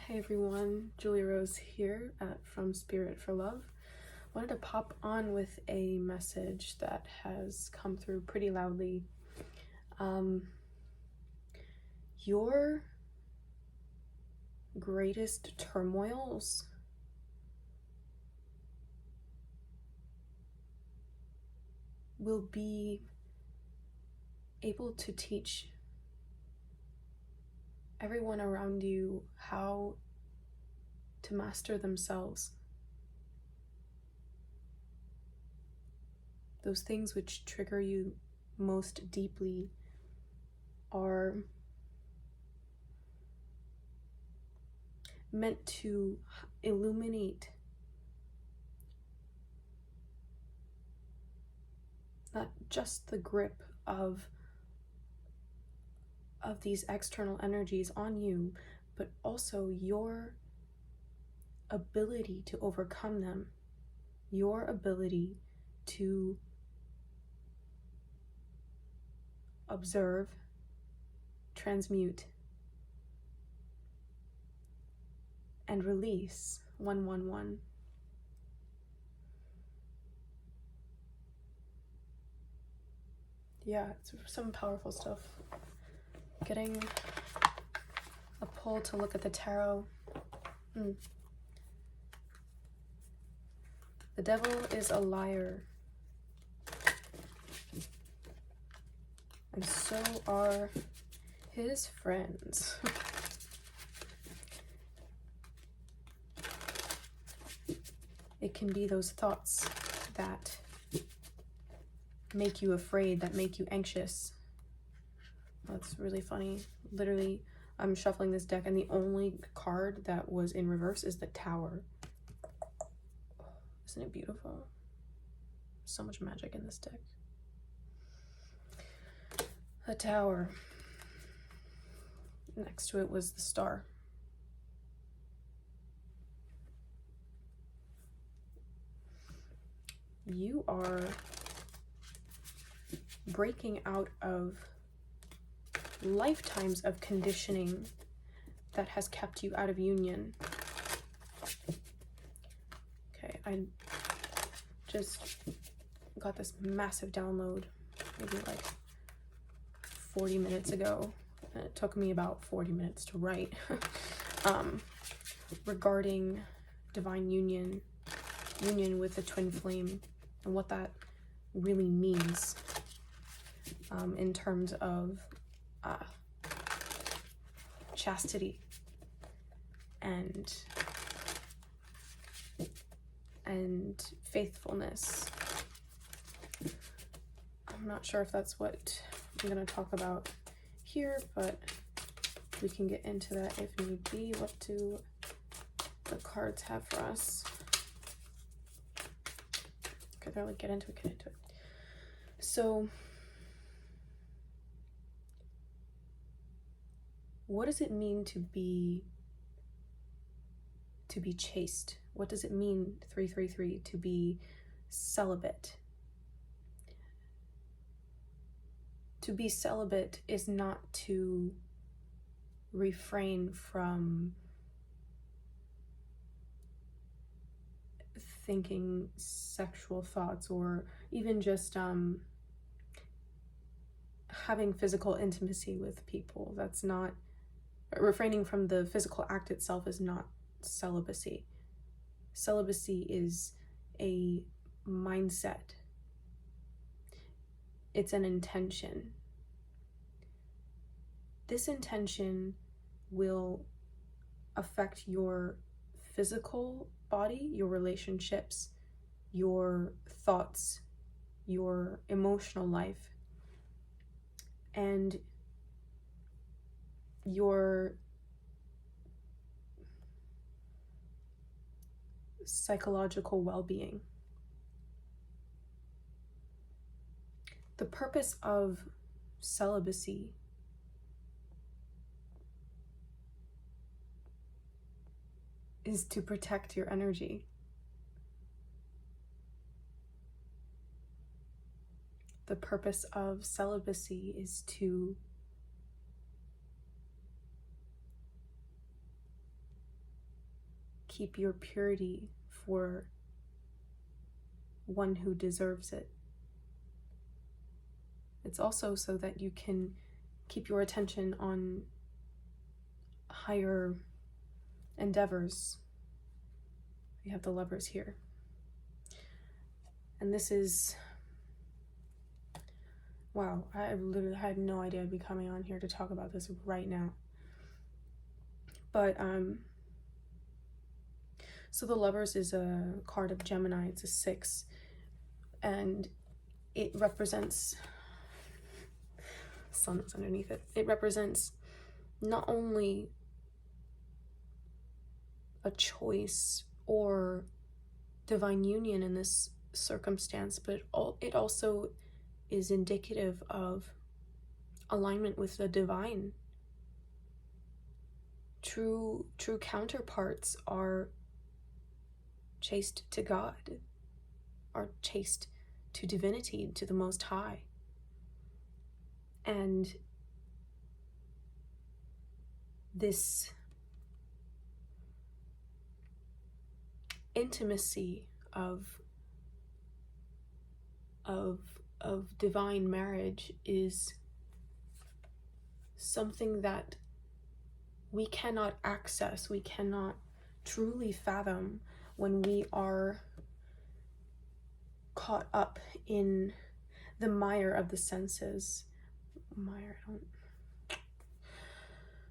Hey everyone, Julie Rose here from Spirit for Love. Wanted to pop on with a message that has come through pretty loudly. Your greatest turmoils will be able to teach everyone around you how to master themselves. Those things which trigger you most deeply are meant to illuminate not just the grip of these external energies on you, but also your ability to overcome them, your ability to observe, transmute, and release 111. Yeah, it's some powerful stuff. Getting a pull to look at the tarot. The devil is a liar. And so are his friends. It can be those thoughts that make you afraid, that make you anxious. That's really funny. Literally, I'm shuffling this deck and the only card that was in reverse is the Tower. Isn't it beautiful? So much magic in this deck. The Tower. Next to it was the Star. You are breaking out of lifetimes of conditioning that has kept you out of union. Okay, I just got this massive download maybe like 40 minutes ago, and it took me about 40 minutes to write regarding divine union with the twin flame and what that really means in terms of chastity and faithfulness. I'm not sure if that's what I'm going to talk about here, but we can get into that if need be. What do the cards have for us? Okay, they're like, get into it. So, what does it mean to be chaste? What does it mean, 333, to be celibate? To be celibate is not to refrain from thinking sexual thoughts or even just having physical intimacy with people. That's not, refraining from the physical act itself is not celibacy. Celibacy is a mindset. It's an intention. This intention will affect your physical body, your relationships, your thoughts, your emotional life, and your psychological well-being. The purpose of celibacy is to protect your energy. The purpose of celibacy is to keep your purity for one who deserves it. It's also so that you can keep your attention on higher endeavors. We have the Lovers here. And this is, wow, I literally had no idea I'd be coming on here to talk about this right now. But, so the Lovers is a card of Gemini. It's a 6. And it represents, sun is underneath it. It represents not only a choice or divine union in this circumstance, but it also is indicative of alignment with the divine. True counterparts are chaste to God, are chaste to divinity, to the Most High. And this intimacy of divine marriage is something that we cannot access, we cannot truly fathom when we are caught up in the mire of the senses.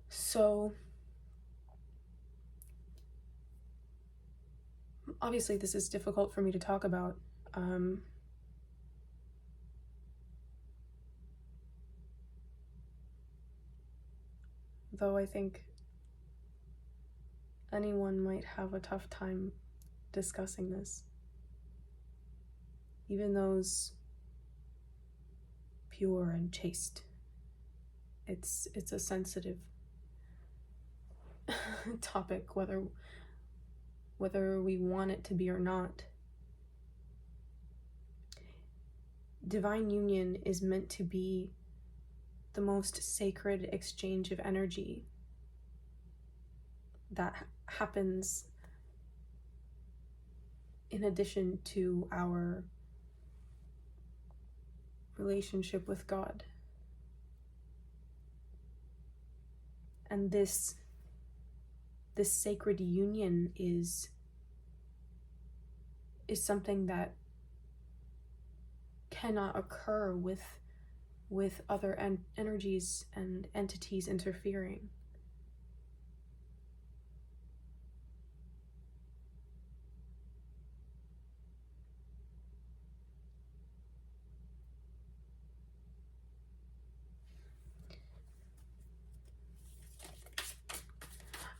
So obviously this is difficult for me to talk about. Though I think anyone might have a tough time discussing this. Even those pure and chaste. It's a sensitive topic, whether we want it to be or not. Divine union is meant to be the most sacred exchange of energy that happens in addition to our relationship with God. And this sacred union is something that cannot occur with other energies and entities interfering.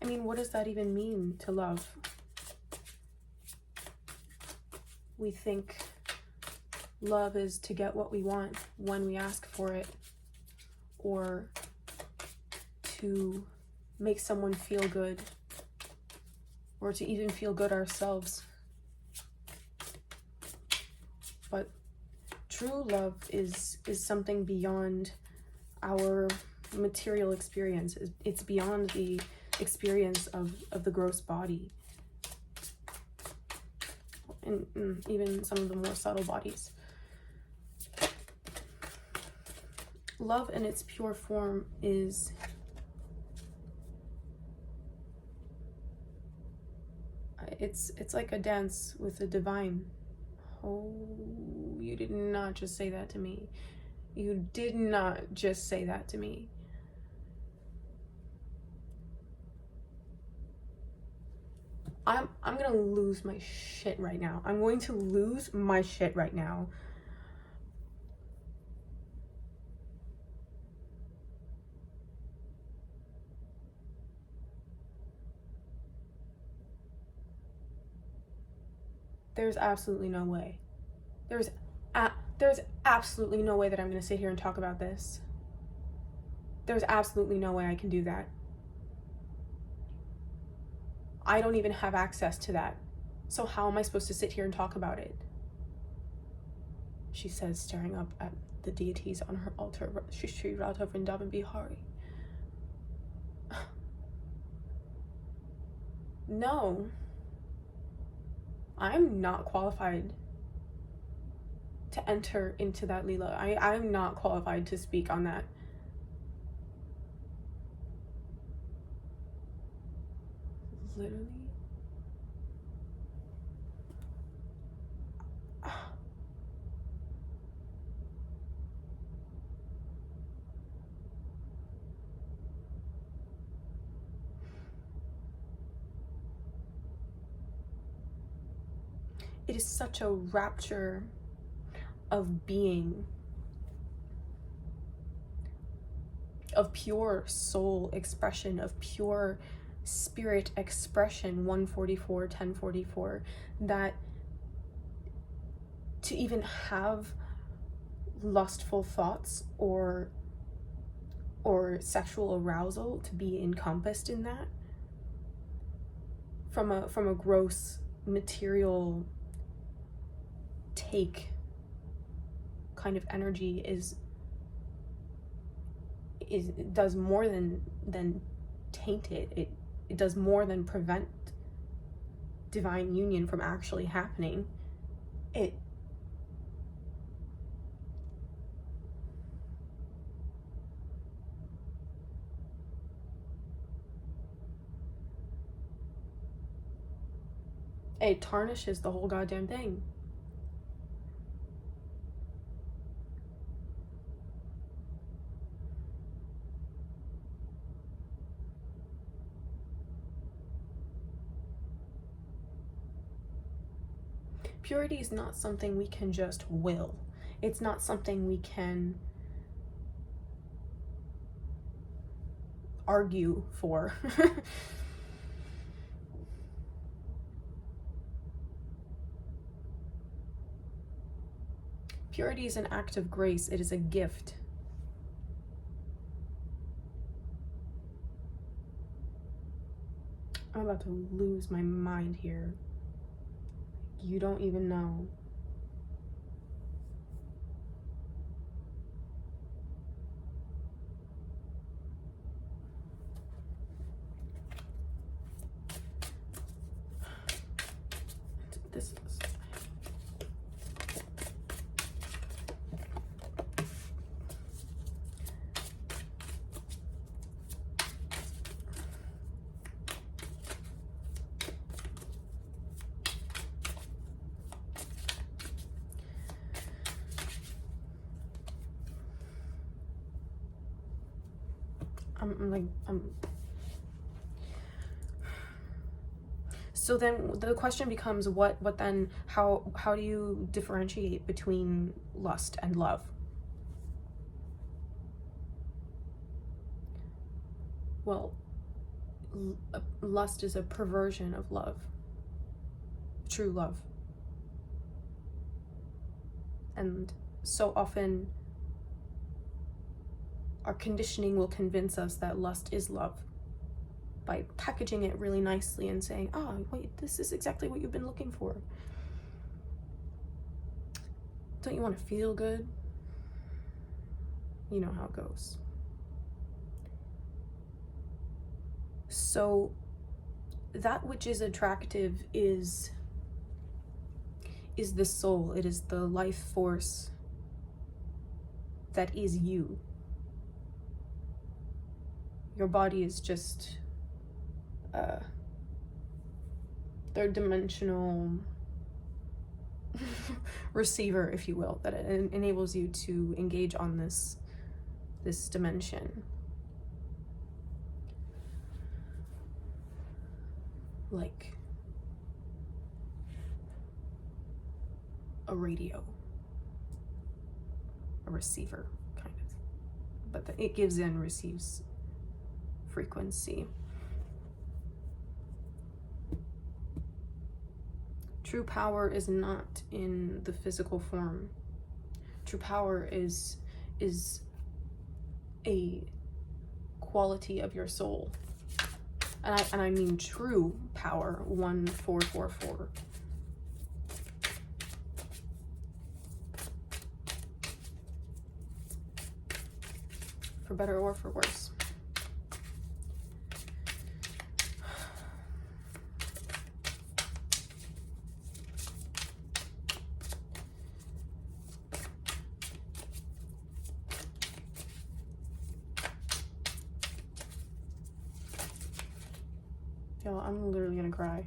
I mean, what does that even mean, to love? We think love is to get what we want when we ask for it, or to make someone feel good, or to even feel good ourselves. But true love is something beyond our material experience. It's beyond the experience of the gross body, and even some of the more subtle bodies. Love in its pure form is it's like a dance with the divine. Oh, you did not just say that to me. You did not just say that to me. I'm gonna lose my shit right now. I'm going to lose my shit right now. There's absolutely no way. There's absolutely no way that I'm gonna sit here and talk about this. There's absolutely no way I can do that. I don't even have access to that. So how am I supposed to sit here and talk about it? She says, staring up at the deities on her altar. Shri Radha Vrindavan Bihari. No. I'm not qualified to enter into that Leela. I'm not qualified to speak on that. Literally. It is such a rapture of being, of pure soul expression, of pure spirit expression, 144, 1044, that to even have lustful thoughts or sexual arousal, to be encompassed in that from a gross material take kind of energy does more than taint it. It does more than prevent divine union from actually happening. It tarnishes the whole goddamn thing. Purity is not something we can just will. It's not something we can argue for. Purity is an act of grace. It is a gift. I'm about to lose my mind here. You don't even know. This is... So then the question becomes, what then, how do you differentiate between lust and love? Well, lust is a perversion of love, true love. And so often our conditioning will convince us that lust is love by packaging it really nicely and saying, oh, wait, this is exactly what you've been looking for. Don't you want to feel good? You know how it goes. So that which is attractive is the soul. It is the life force that is you. Your body is just third dimensional receiver, if you will, that it enables you to engage on this dimension. Like a radio, a receiver, kind of. But it gives and receives frequency. True power is not in the physical form. True power is a quality of your soul. And I mean true power, 1444. For better or for worse. Y'all, I'm literally gonna cry.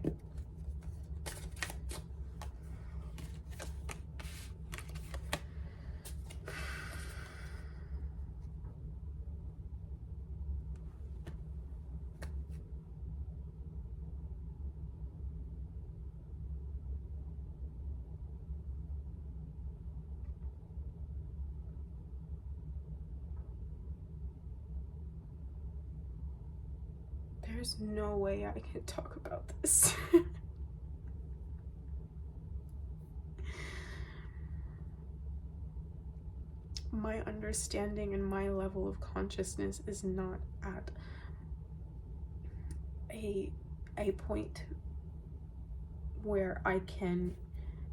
There's no way I can talk about this. My understanding and my level of consciousness is not at a point where I can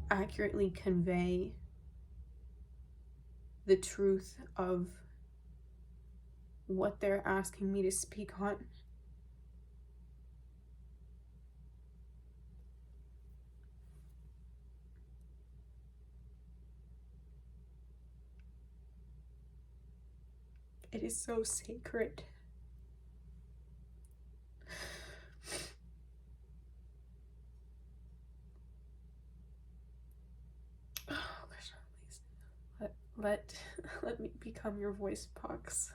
accurately convey the truth of what they're asking me to speak on. It is so sacred. Oh, Krishna, please. Let me become your voice box.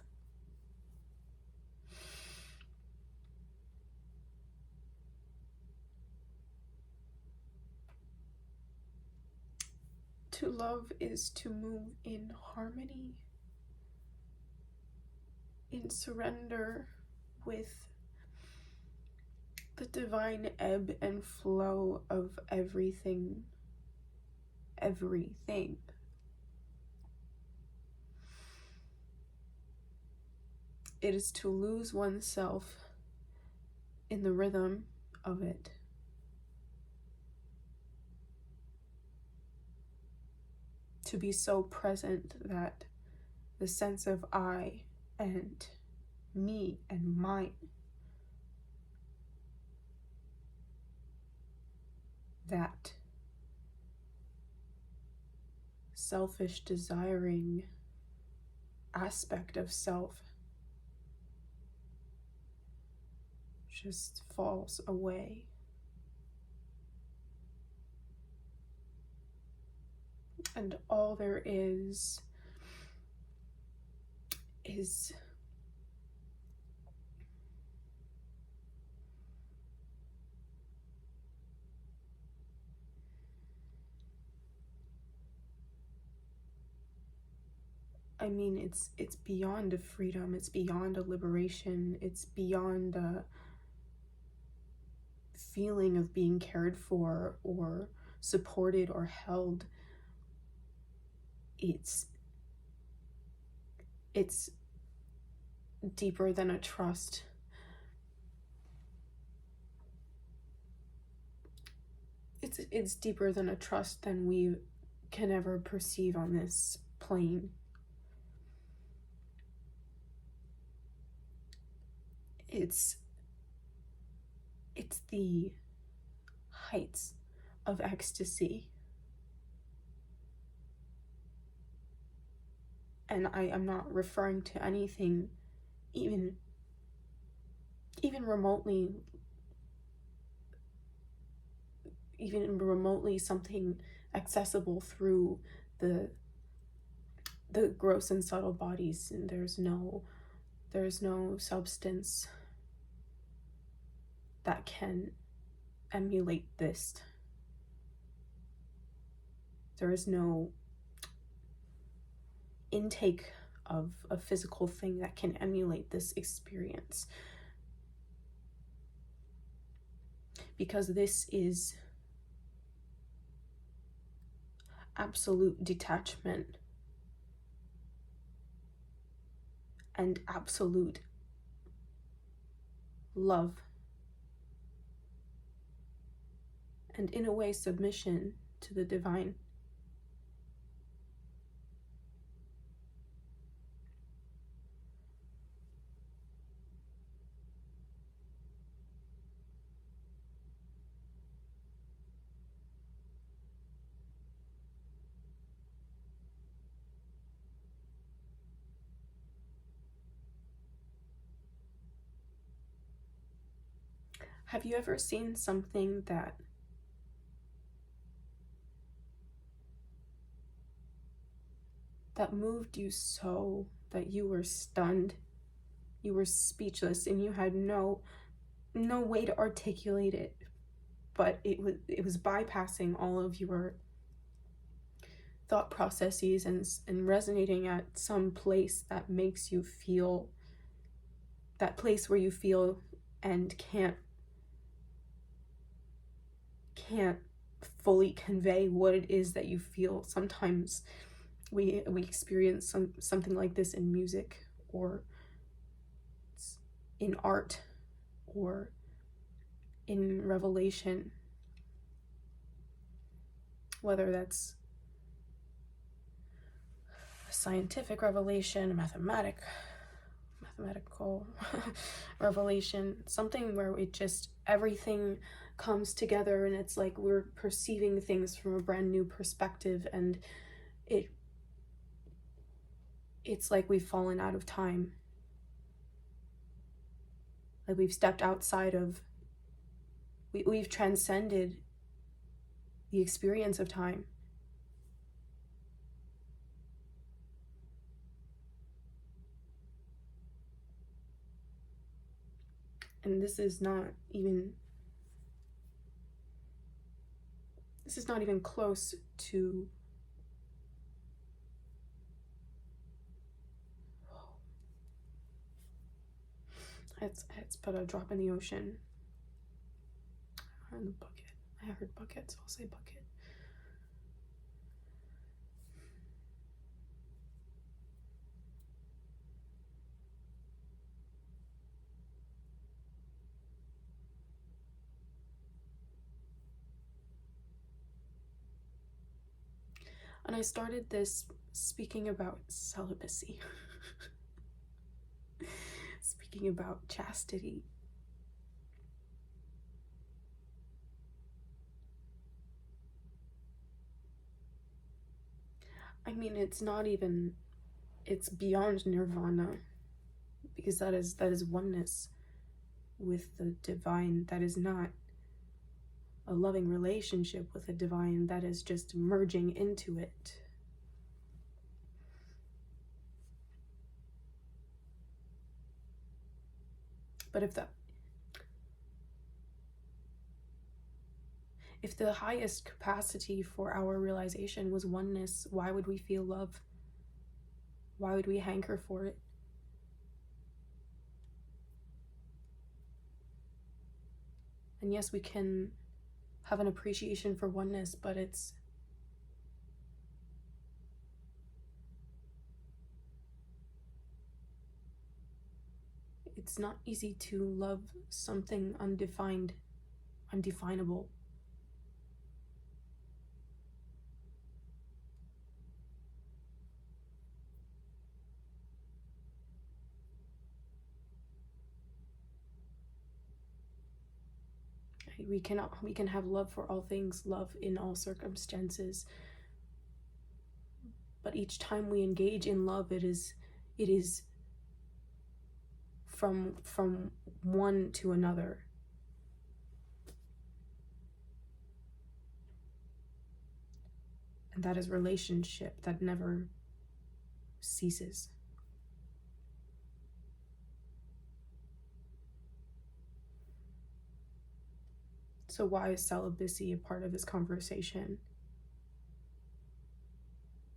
To love is to move in harmony, in surrender with the divine ebb and flow of everything. Everything. It is to lose oneself in the rhythm of it. To be so present that the sense of I and me and mine, that selfish desiring aspect of self just falls away. And all there is I mean, it's beyond a freedom, it's beyond a liberation, it's beyond a feeling of being cared for or supported or held. It's deeper than a trust. It's deeper than a trust than we can ever perceive on this plane. It's the heights of ecstasy. And I am not referring to anything even remotely something accessible through the gross and subtle bodies. And there's no substance that can emulate this. There is no intake of a physical thing that can emulate this experience, because this is absolute detachment and absolute love, and in a way submission to the divine. Have you ever seen something that moved you so that you were stunned, you were speechless, and you had no way to articulate it, but it was bypassing all of your thought processes and resonating at some place that makes you feel, that place where you feel and can't fully convey what it is that you feel. Sometimes we experience something like this in music, or in art, or in revelation, whether that's a scientific revelation, a mathematical revelation, something where it just, everything comes together and it's like we're perceiving things from a brand new perspective, and it's like we've fallen out of time, like we've stepped outside of, we've transcended the experience of time. And this is not even close to it's but a drop in the ocean. Or in the bucket. I heard bucket, so I'll say bucket. And I started this speaking about celibacy, speaking about chastity. I mean, it's beyond nirvana, because that is oneness with the divine. That is not a loving relationship with the divine, that is just merging into it. But if the highest capacity for our realization was oneness, why would we feel love? Why would we hanker for it? And yes, we can have an appreciation for oneness, but it's not easy to love something undefinable. We can have love for all things, love in all circumstances. But each time we engage in love, it is from one to another. And that is relationship that never ceases. So why is celibacy a part of this conversation?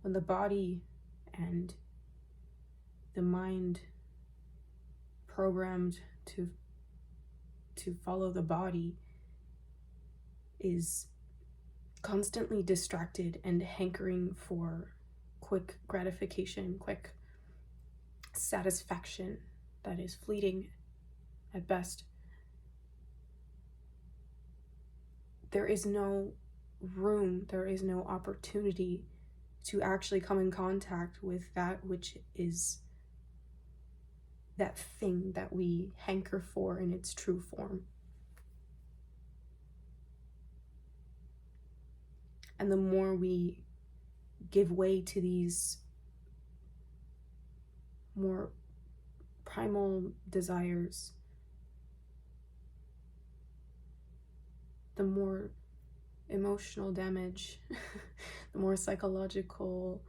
When the body and the mind programmed to follow the body is constantly distracted and hankering for quick gratification, quick satisfaction that is fleeting at best, there is no room, there is no opportunity to actually come in contact with that which is that thing that we hanker for in its true form. And the more we give way to these more primal desires, the more emotional damage, the more psychological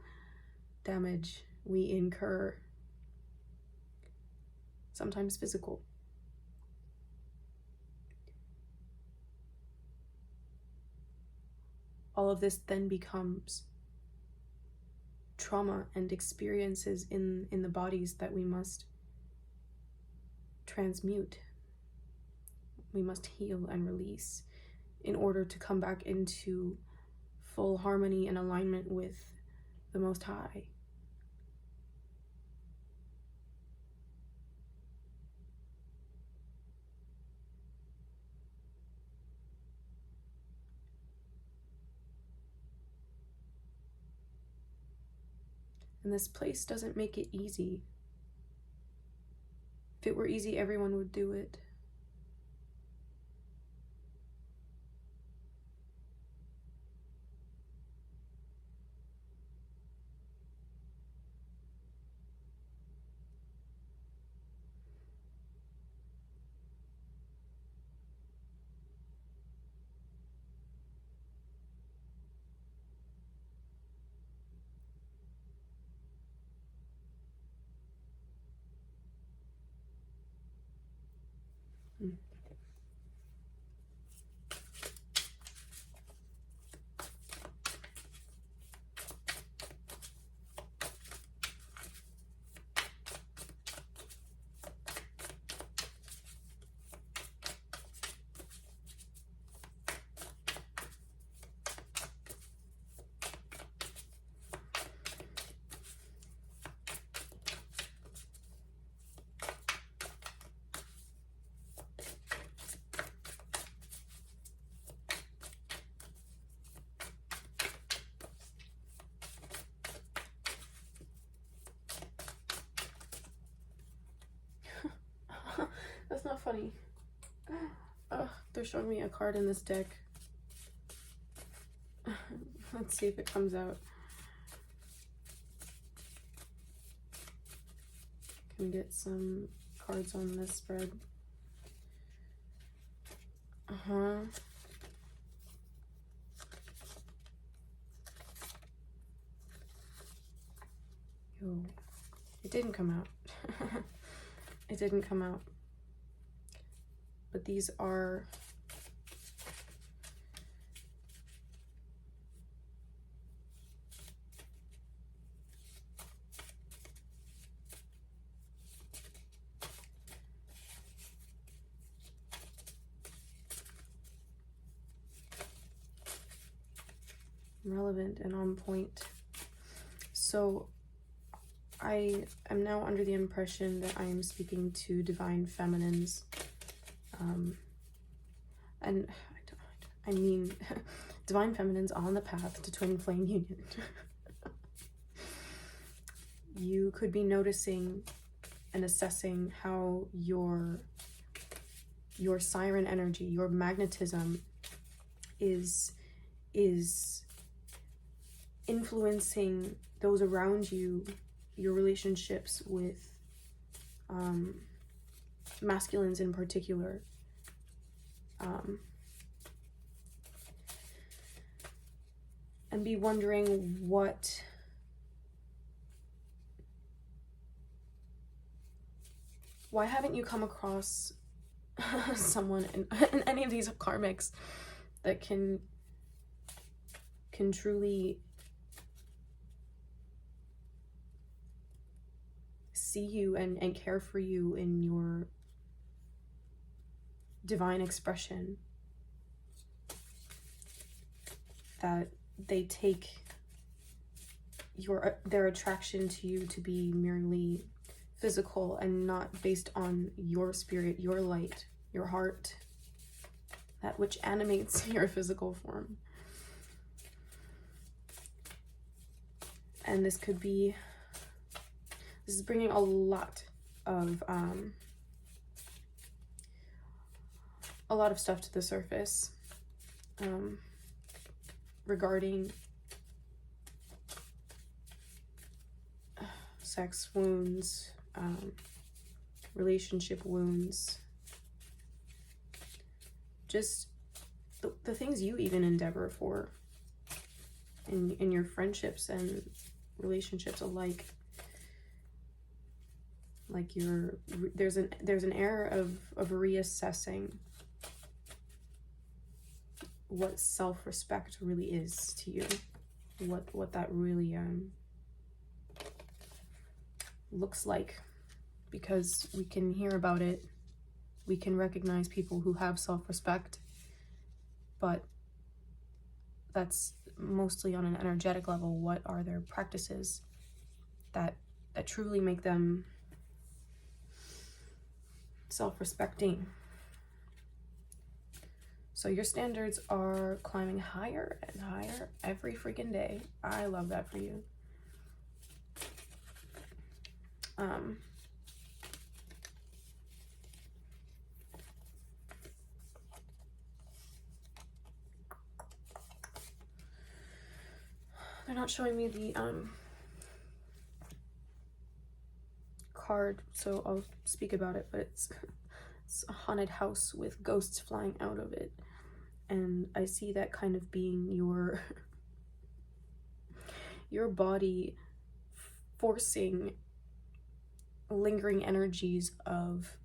damage we incur, sometimes physical. All of this then becomes trauma and experiences in the bodies that we must transmute. We must heal and release in order to come back into full harmony and alignment with the Most High. And this place doesn't make it easy. If it were easy, everyone would do it. Mm. That's not funny. They're showing me a card in this deck. Let's see if it comes out. Can we get some cards on this spread? Yo, it didn't come out. It didn't come out. But these are relevant and on point. So I am now under the impression that I am speaking to divine feminines. And I mean divine feminines on the path to twin flame union. You could be noticing and assessing how your siren energy, your magnetism is influencing those around you, your relationships with masculines in particular. And be wondering why haven't you come across someone in any of these karmics that can truly see you and care for you in your divine expression, that they take their attraction to you to be merely physical and not based on your spirit, your light, your heart, that which animates your physical form. And this is bringing a lot of stuff to the surface regarding sex wounds, relationship wounds, just the things you even endeavor for in your friendships and relationships alike. Like there's an era of reassessing what self-respect really is to you, what that really looks like, because we can hear about it, we can recognize people who have self-respect, but that's mostly on an energetic level. What are their practices that truly make them self-respecting? So your standards are climbing higher and higher every freaking day. I love that for you. They're not showing me the card, so I'll speak about it, but it's a haunted house with ghosts flying out of it. And I see that kind of being your body forcing lingering energies of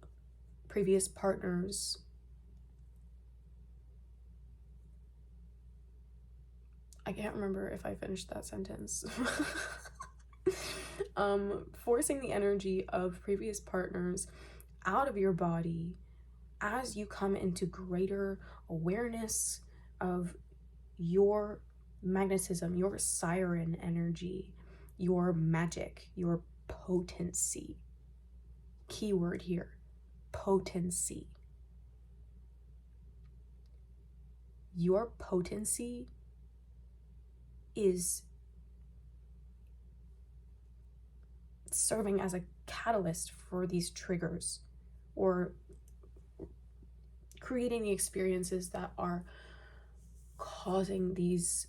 previous partners. I can't remember if I finished that sentence. Forcing the energy of previous partners out of your body as you come into greater awareness of your magnetism, your siren energy, your magic, your potency. Keyword here, potency. Your potency is serving as a catalyst for these triggers, or creating the experiences that are causing these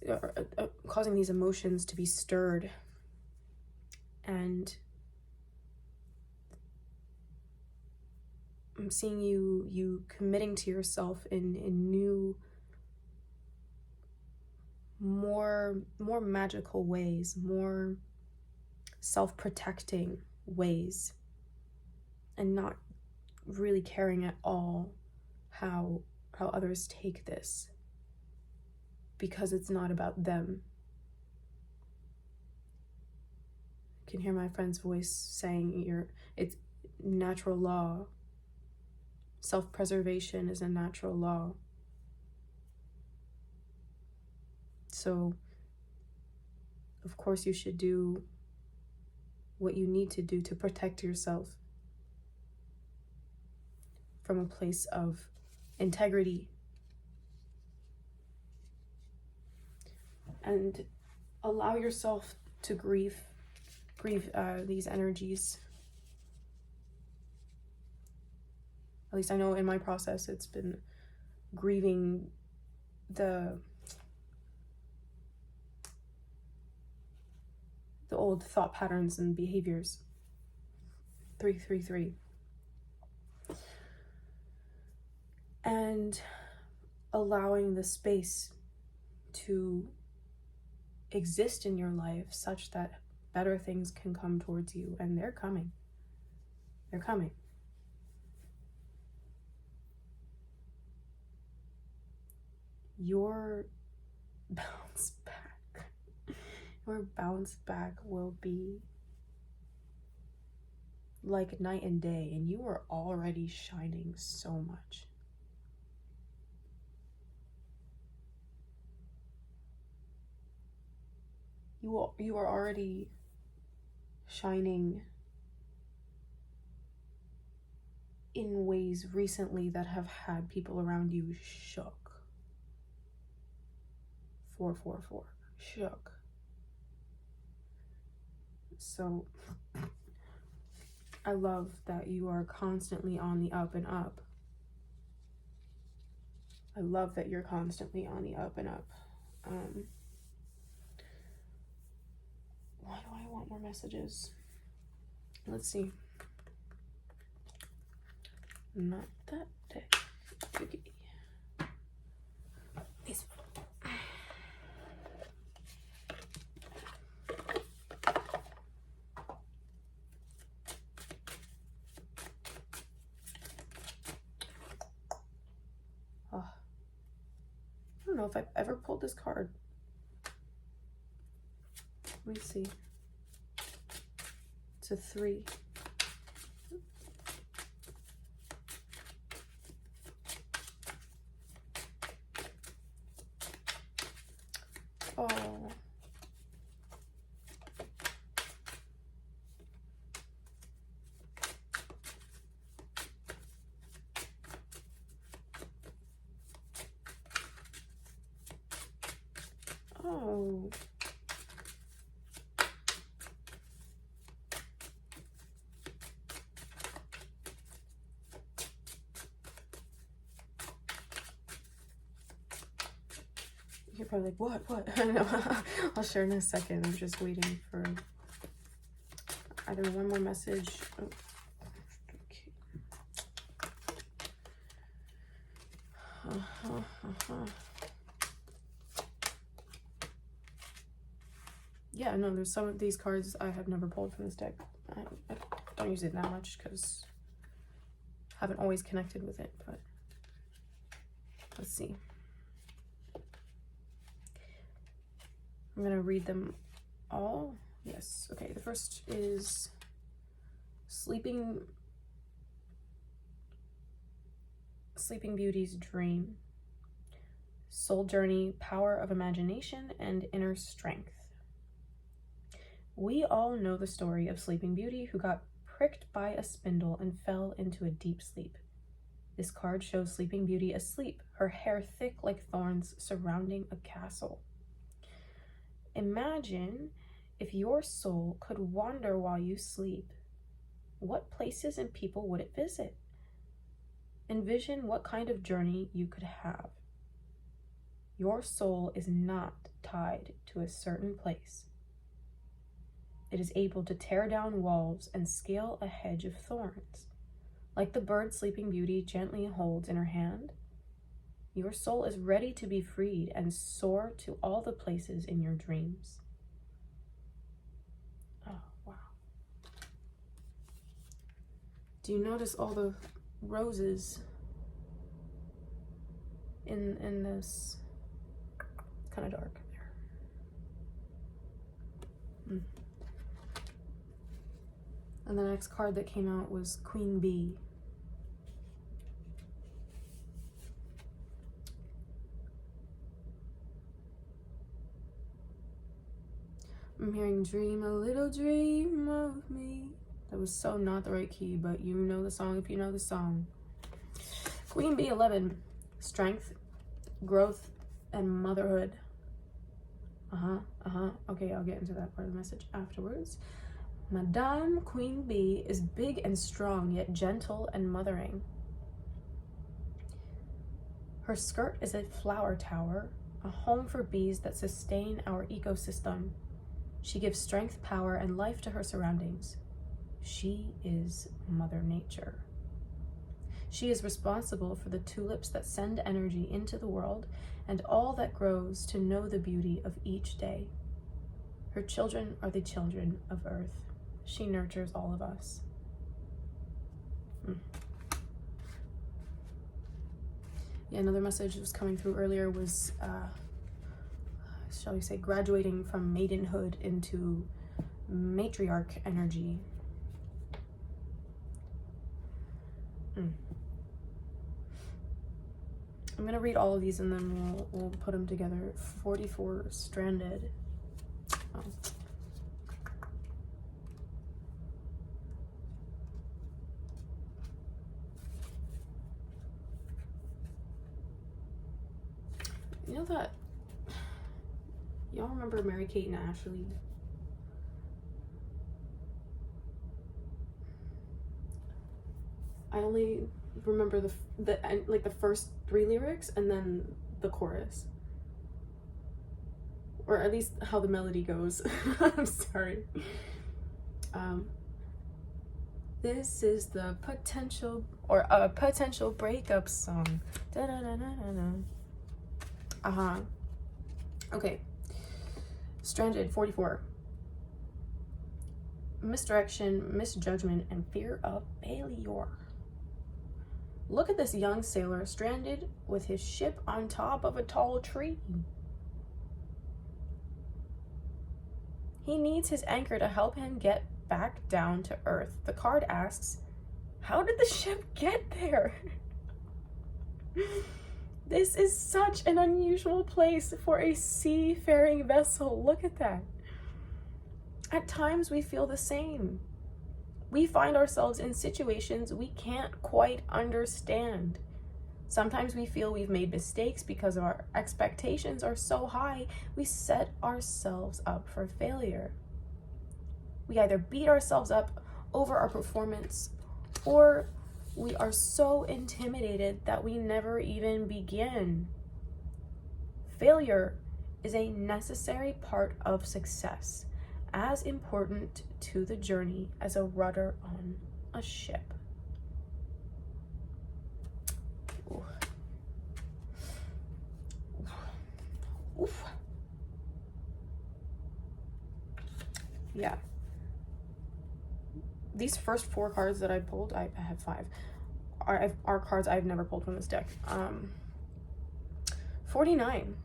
emotions to be stirred. And I'm seeing you committing to yourself in new, more magical ways, more self-protecting ways, and not really caring at all how others take this, because it's not about them. I can hear my friend's voice saying it's natural law. Self-preservation is a natural law. So, of course, you should do what you need to do to protect yourself from a place of integrity. And allow yourself to grieve these energies. At least I know in my process it's been grieving the old thought patterns and behaviors. 333. And allowing the space to exist in your life such that better things can come towards you, and they're coming. They're coming. Your bounce back will be like night and day, and you are already shining so much. You are already shining in ways recently that have had people around you shook. 444, shook. So I love that you are constantly on the up and up. I love that you're constantly on the up and up. Why do I want more messages? Let's see. Not that day. Okay. Oh, I don't know if I've ever pulled this card. Let me see. It's a 3. Oh. Oh. You're probably like, what? I know. I'll share in a second. I'm just waiting for either one more message. Oh, okay. Yeah, no, there's some of these cards I have never pulled from this deck. I don't use it that much because I haven't always connected with it, but let's see. I'm going to read them all. Yes. Okay, the first is Sleeping Beauty's Dream. Soul journey, power of imagination, and inner strength. We all know the story of Sleeping Beauty, who got pricked by a spindle and fell into a deep sleep. This card shows Sleeping Beauty asleep, her hair thick like thorns surrounding a castle. Imagine if your soul could wander while you sleep. What places and people would it visit? Envision what kind of journey you could have. Your soul is not tied to a certain place. It is able to tear down walls and scale a hedge of thorns. Like the bird Sleeping Beauty gently holds in her hand, your soul is ready to be freed and soar to all the places in your dreams. Oh, wow. Do you notice all the roses in this? It's kind of dark there. And the next card that came out was Queen Bee. I'm hearing dream a little dream of me. That was so not the right key, but you know the song if you know the song. Queen Bee 11. Strength, growth, and motherhood. Okay, I'll get into that part of the message afterwards. Madame Queen Bee is big and strong, yet gentle and mothering. Her skirt is a flower tower, a home for bees that sustain our ecosystem. She gives strength, power, and life to her surroundings. She is Mother Nature. She is responsible for the tulips that send energy into the world and all that grows to know the beauty of each day. Her children are the children of Earth. She nurtures all of us. Yeah, another message that was coming through earlier was, shall we say, graduating from maidenhood into matriarch energy. I'm going to read all of these and then we'll put them together. 44 stranded. Oh. You know that, y'all remember Mary-Kate and Ashley? I only remember the first 3 lyrics and then the chorus, or at least how the melody goes. I'm sorry. This is the potential or a potential breakup song. Da -da -da -da -da -da. Okay. Stranded 44. Misdirection, misjudgment, and fear of failure. Look at this young sailor stranded with his ship on top of a tall tree. He needs his anchor to help him get back down to earth. The card asks, how did the ship get there? This is such an unusual place for a seafaring vessel. Look at that. At times we feel the same. We find ourselves in situations we can't quite understand. Sometimes we feel we've made mistakes because our expectations are so high, we set ourselves up for failure. We either beat ourselves up over our performance, or we are so intimidated that we never even begin. Failure is a necessary part of success, as important to the journey as a rudder on a ship. Ooh. Oof. Yeah. These first 4 cards that I pulled, I have 5, are cards I've never pulled from this deck. 49.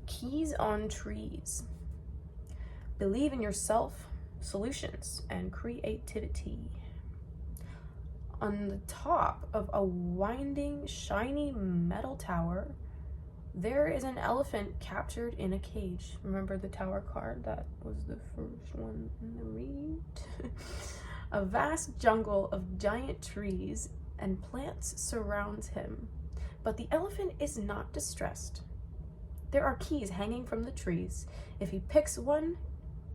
Keys on trees. Believe in yourself, solutions, and creativity. On the top of a winding, shiny metal tower, there is an elephant captured in a cage. Remember the tower card? That was the first one in the read. A vast jungle of giant trees and plants surrounds him, but the elephant is not distressed. There are keys hanging from the trees. If he picks one,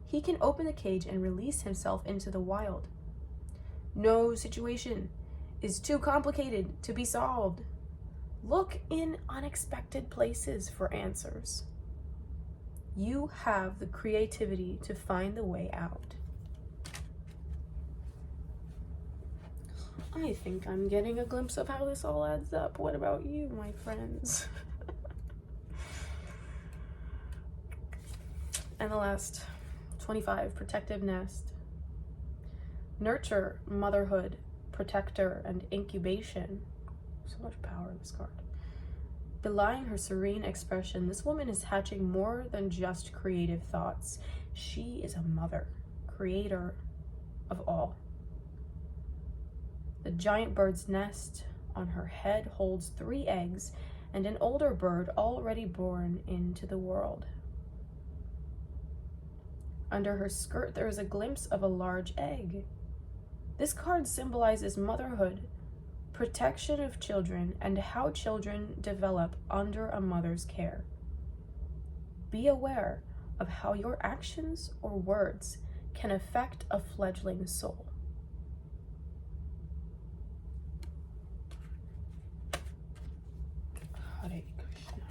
he can open the cage and release himself into the wild. No situation is too complicated to be solved. Look in unexpected places for answers. You have the creativity to find the way out. I think I'm getting a glimpse of how this all adds up. What about you, my friends? And the last, 25, protective nest. Nurture, motherhood, protector, and incubation. So much power in this card. Belying her serene expression, this woman is hatching more than just creative thoughts. She is a mother, creator of all. The giant bird's nest on her head holds 3 eggs and an older bird already born into the world. Under her skirt, there is a glimpse of a large egg. This card symbolizes motherhood, protection of children, and how children develop under a mother's care. Be aware of how your actions or words can affect a fledgling soul. Hare Krishna.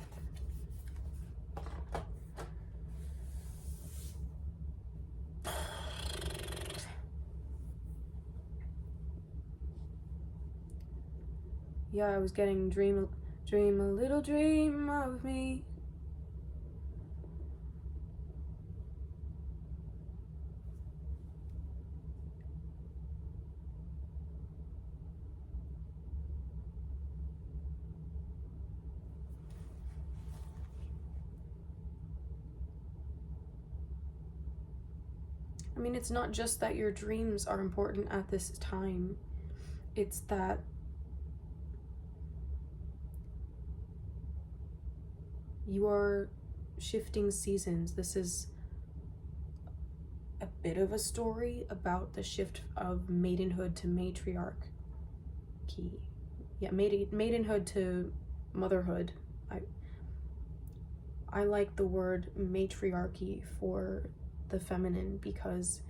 Yeah, I was getting dream a little dream of me. I mean, it's not just that your dreams are important at this time. It's that you are shifting seasons. This is a bit of a story about the shift of maidenhood to matriarchy. Yeah, maidenhood to motherhood. I like the word matriarchy for the feminine because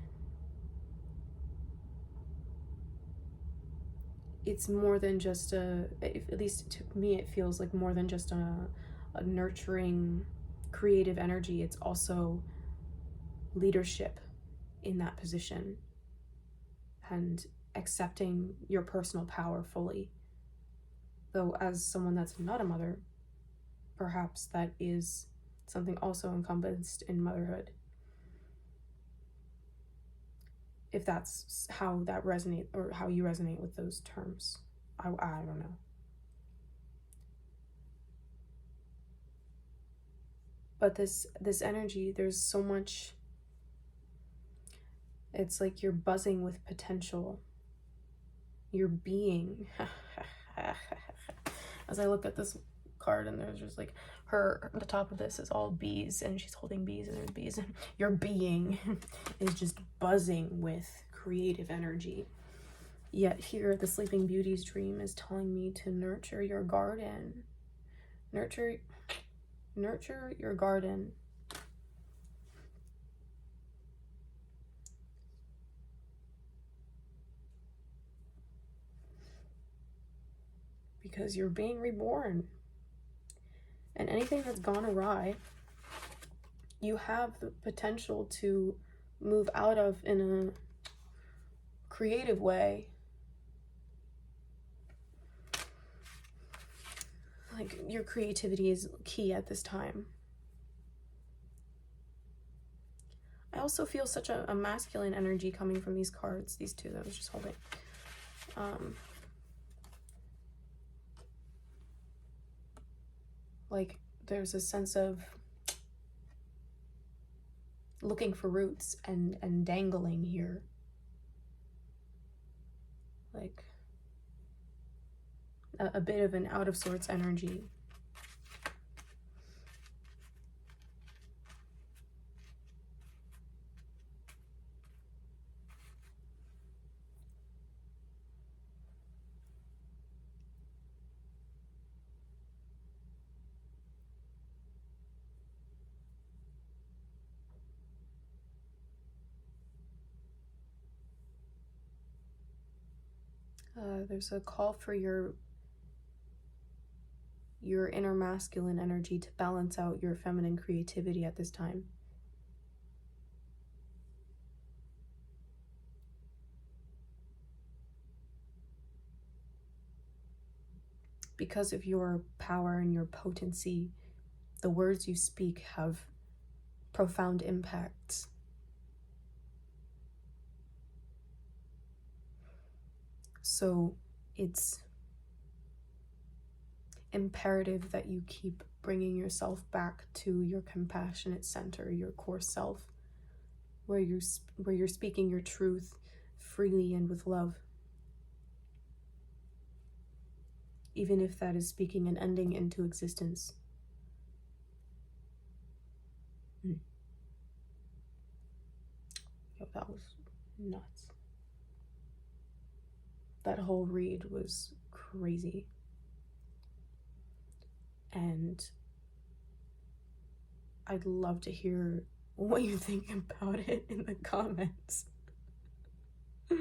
it's more than just at least to me, it feels like more than just a nurturing creative energy. It's also leadership in that position and accepting your personal power fully. Though as someone that's not a mother, perhaps that is something also encompassed in motherhood. If that's how that resonate or how you resonate with those terms. I don't know. But this energy, there's so much, it's like you're buzzing with potential. You're being. As I look at this card, and there's just like the top of this is all bees, and she's holding bees, and there's bees, and your being is just buzzing with creative energy. Yet here, the Sleeping Beauty's dream is telling me to nurture your garden. Nurture your garden. Because you're being reborn. And anything that's gone awry, you have the potential to move out of in a creative way. Like, your creativity is key at this time. I also feel such a masculine energy coming from these cards, these two that I was just holding. Like, there's a sense of looking for roots and dangling here. Like, a bit of an out of sorts energy. There's a call for your inner masculine energy to balance out your feminine creativity at this time. Because of your power and your potency, the words you speak have profound impacts. So it's imperative that you keep bringing yourself back to your compassionate center, your core self, where you're speaking your truth freely and with love. Even if that is speaking an ending into existence. Yo, that was nuts. That whole read was crazy. And I'd love to hear what you think about it in the comments. Yeah.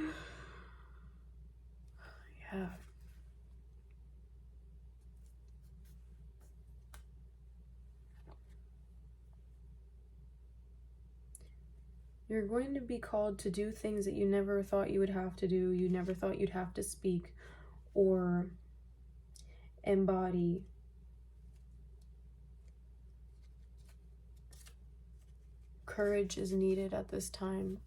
You're going to be called to do things that you never thought you would have to do, you never thought you'd have to speak or embody. Courage is needed at this time.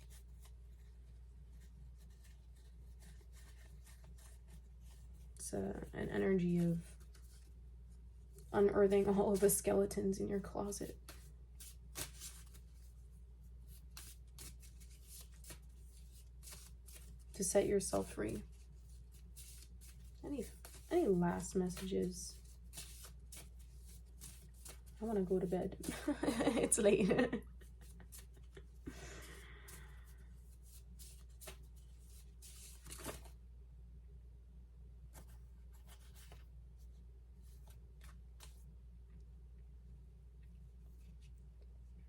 It's an energy of unearthing all of the skeletons in your closet. To set yourself free. Any last messages? I want to go to bed. It's late.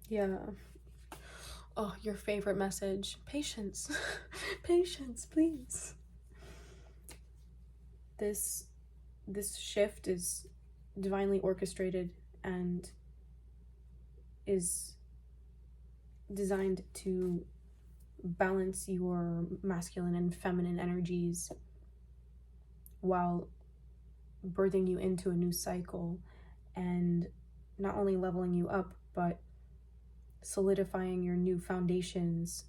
Yeah. Oh, your favorite message. Patience. Patience, please. This shift is divinely orchestrated and is designed to balance your masculine and feminine energies while birthing you into a new cycle and not only leveling you up, but solidifying your new foundations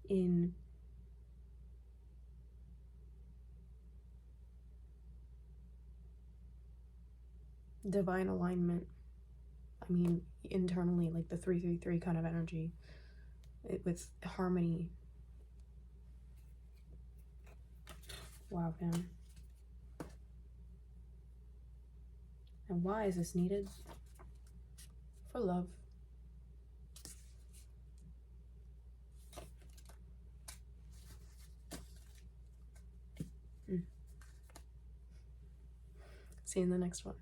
in divine alignment. I mean, internally, like the 333 kind of energy, with harmony. Wow, man. And why is this needed? For love. See you in the next one.